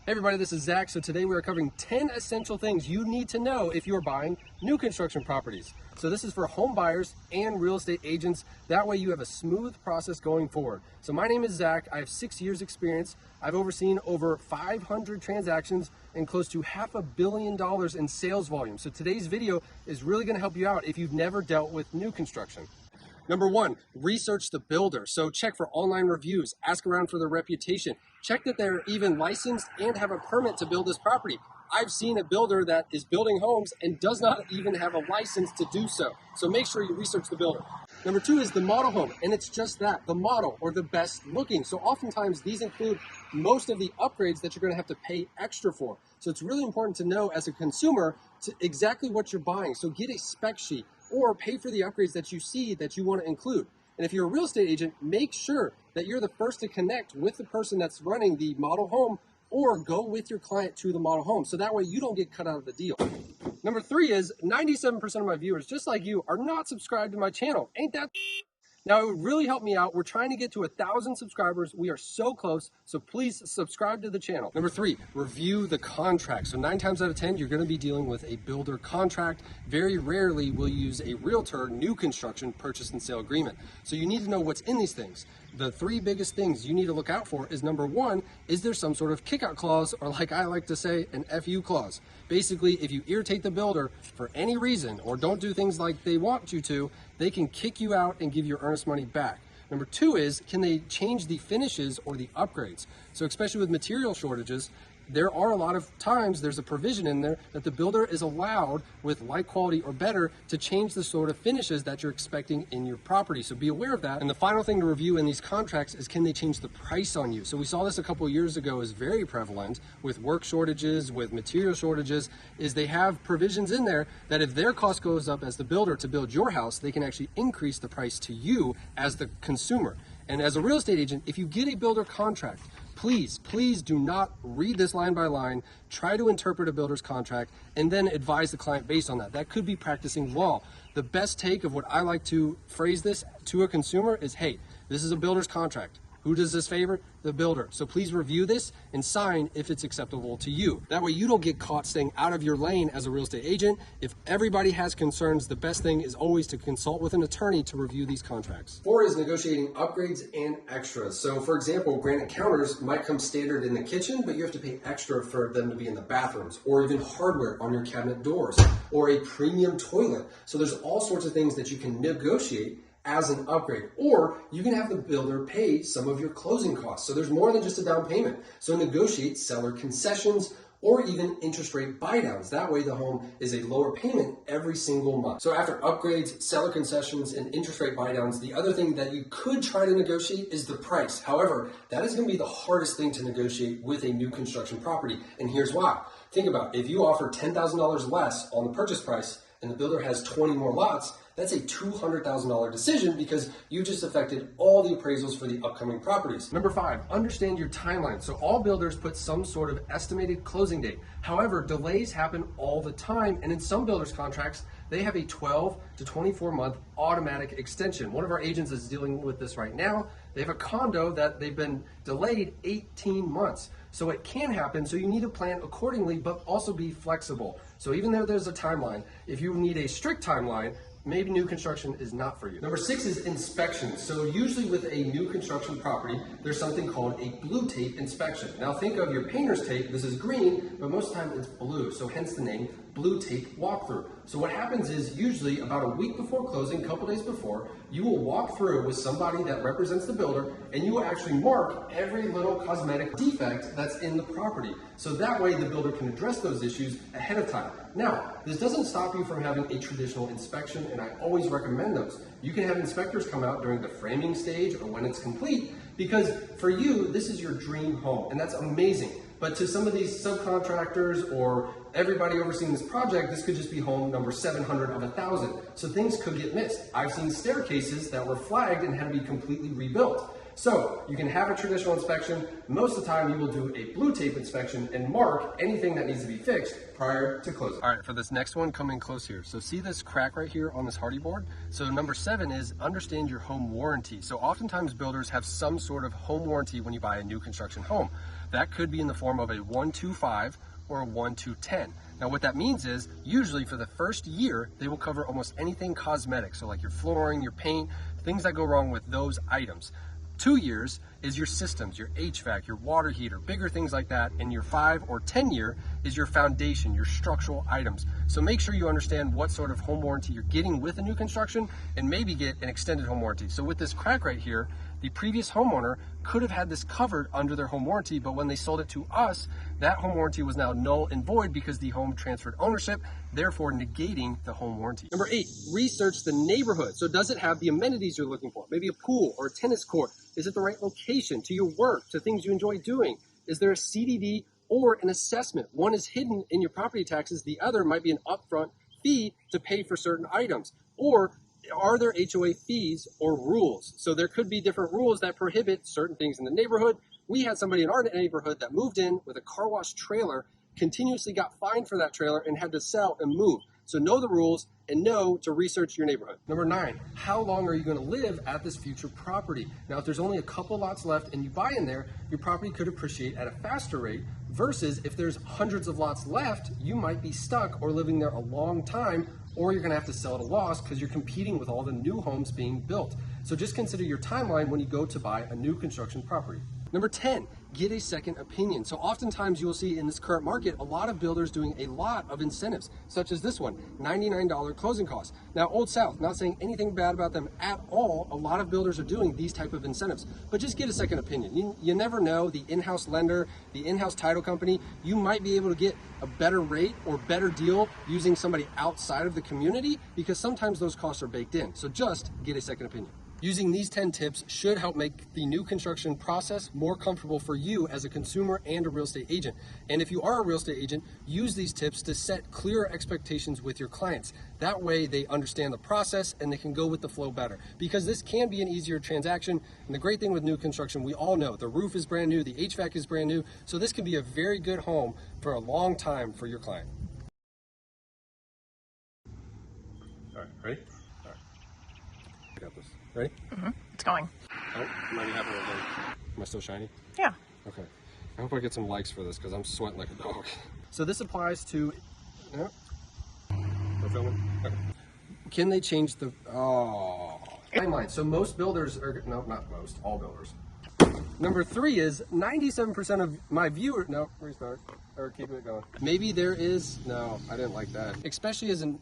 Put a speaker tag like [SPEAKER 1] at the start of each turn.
[SPEAKER 1] Hey everybody, this is Zach. So today we are covering 10 essential things you need to know if you're buying new construction properties. So this is for home buyers and real estate agents. That way you have a smooth process going forward. So my name is Zach. I have 6 years experience. I've overseen over 500 transactions and close to $500 million in sales volume. So today's video is really going to help you out if you've never dealt with new construction. Number one, research the builder. So check for online reviews, ask around for their reputation, check that they're even licensed and have a permit to build this property. I've seen a builder that is building homes and does not even have a license to do so. So make sure you research the builder. Number two is the model home, and it's just that, the model or the best looking. So oftentimes these include most of the upgrades that you're going to have to pay extra for. So it's really important to know as a consumer exactly what you're buying. So get a spec sheet or pay for the upgrades that you see that you want to include. And if you're a real estate agent, make sure that you're the first to connect with the person that's running the model home, or go with your client to the model home. So that way you don't get cut out of the deal. Number three is 97% of my viewers, just like you, are not subscribed to my channel. Ain't that? Now, it would really help me out. We're trying to get to 1,000 subscribers. We are so close, so please subscribe to the channel. Number three, review the contract. So 9 times out of 10, you're gonna be dealing with a builder contract. Very rarely will you use a realtor new construction purchase and sale agreement. So you need to know what's in these things. The 3 biggest things you need to look out for is number one, is there some sort of kickout clause, or like I like to say, an FU clause. Basically, if you irritate the builder for any reason or don't do things like they want you to, they can kick you out and give your earnest money back. Number two is, can they change the finishes or the upgrades? So especially with material shortages, there are a lot of times there's a provision in there that the builder is allowed with like quality or better to change the sort of finishes that you're expecting in your property. So be aware of that. And the final thing to review in these contracts is, can they change the price on you? So we saw this a couple of years ago is very prevalent with work shortages, with material shortages, is they have provisions in there that if their cost goes up as the builder to build your house, they can actually increase the price to you as the consumer. And as a real estate agent, if you get a builder contract, please do not read this line by line, try to interpret a builder's contract, and then advise the client based on that. That could be practicing law. The best take of what I like to phrase this to a consumer is, hey, this is a builder's contract. Who does this favor? The builder. So please review this and sign if it's acceptable to you. That way you don't get caught staying out of your lane as a real estate agent. If everybody has concerns, the best thing is always to consult with an attorney to review these contracts. 4 is negotiating upgrades and extras. So for example, granite counters might come standard in the kitchen, but you have to pay extra for them to be in the bathrooms, or even hardware on your cabinet doors, or a premium toilet. So there's all sorts of things that you can negotiate as an upgrade, or you can have the builder pay some of your closing costs. So there's more than just a down payment. So negotiate seller concessions or even interest rate buy downs. That way the home is a lower payment every single month. So after upgrades, seller concessions, and interest rate buy downs, the other thing that you could try to negotiate is the price. However, that is going to be the hardest thing to negotiate with a new construction property. And here's why. Think about it. If you offer $10,000 less on the purchase price and the builder has 20 more lots, that's a $200,000 decision because you just affected all the appraisals for the upcoming properties. Number 5, understand your timeline. So all builders put some sort of estimated closing date. However, delays happen all the time, and in some builders' contracts, they have a 12 to 24 month automatic extension. One of our agents is dealing with this right now. They have a condo that they've been delayed 18 months. So it can happen, so you need to plan accordingly, but also be flexible. So even though there's a timeline, if you need a strict timeline, maybe new construction is not for you. Number 6 is inspections. So usually with a new construction property, there's something called a blue tape inspection. Now think of your painter's tape. This is green, but most of the time it's blue. So hence the name blue tape walkthrough. So what happens is usually about a week before closing, a couple days before, you will walk through with somebody that represents the builder, and you will actually mark every little cosmetic defect that's in the property. So that way the builder can address those issues ahead of time. Now, this doesn't stop you from having a traditional inspection, and I always recommend those. You can have inspectors come out during the framing stage or when it's complete, because for you, this is your dream home, and that's amazing. But to some of these subcontractors or everybody overseeing this project, this could just be home number 700 of 1,000. So things could get missed. I've seen staircases that were flagged and had to be completely rebuilt. So you can have a traditional inspection. Most of the time you will do a blue tape inspection and mark anything that needs to be fixed prior to closing. All right, for this next one, come in close here. So see this crack right here on this hardy board? So number 7 is understand your home warranty. So oftentimes builders have some sort of home warranty when you buy a new construction home. That could be in the form of a 125 or a 1210. Now what that means is usually for the first year, they will cover almost anything cosmetic. So like your flooring, your paint, things that go wrong with those items. 2 years is your systems, your HVAC, your water heater, bigger things like that. And your 5 or 10 year is your foundation, your structural items. So make sure you understand what sort of home warranty you're getting with a new construction and maybe get an extended home warranty. So with this crack right here, the previous homeowner could have had this covered under their home warranty, but when they sold it to us, that home warranty was now null and void because the home transferred ownership, therefore negating the home warranty. Number 8, research the neighborhood. So does it have the amenities you're looking for? Maybe a pool or a tennis court. Is it the right location to your work, to things you enjoy doing? Is there a CDD or an assessment? One is hidden in your property taxes. The other might be an upfront fee to pay for certain items. Or are there HOA fees or rules? So there could be different rules that prohibit certain things in the neighborhood. We had somebody in our neighborhood that moved in with a car wash trailer, continuously got fined for that trailer and had to sell and move. So know the rules and know to research your neighborhood. Number 9, how long are you going to live at this future property? Now, if there's only a couple lots left and you buy in there, your property could appreciate at a faster rate versus if there's hundreds of lots left, you might be stuck or living there a long time, or you're going to have to sell at a loss because you're competing with all the new homes being built. So just consider your timeline when you go to buy a new construction property. Number 10, get a second opinion. So oftentimes you will see in this current market, a lot of builders doing a lot of incentives, such as this one, $99 closing costs. Now, Old South, not saying anything bad about them at all. A lot of builders are doing these type of incentives, but just get a second opinion. You never know, the in-house lender, the in-house title company, you might be able to get a better rate or better deal using somebody outside of the community because sometimes those costs are baked in. So just get a second opinion. Using these 10 tips should help make the new construction process more comfortable for you as a consumer and a real estate agent. And if you are a real estate agent, use these tips to set clearer expectations with your clients. That way they understand the process and they can go with the flow better. Because this can be an easier transaction. And the great thing with new construction, we all know the roof is brand new, the HVAC is brand new. So this can be a very good home for a long time for your client. All right, ready? All right. I got this. Ready?
[SPEAKER 2] Mm-hmm. It's going.
[SPEAKER 1] Oh, might be happening again. Am I still shiny?
[SPEAKER 2] Yeah.
[SPEAKER 1] Okay. I hope I get some likes for this because I'm sweating like a dog. So this applies to, yeah. We're filming? Okay. Can they change the, timeline? So most builders are, no, not most, all builders. Number 3 is 97% of my viewers, no, restart, or keep it going. Maybe there is, no, I didn't like that. Especially as an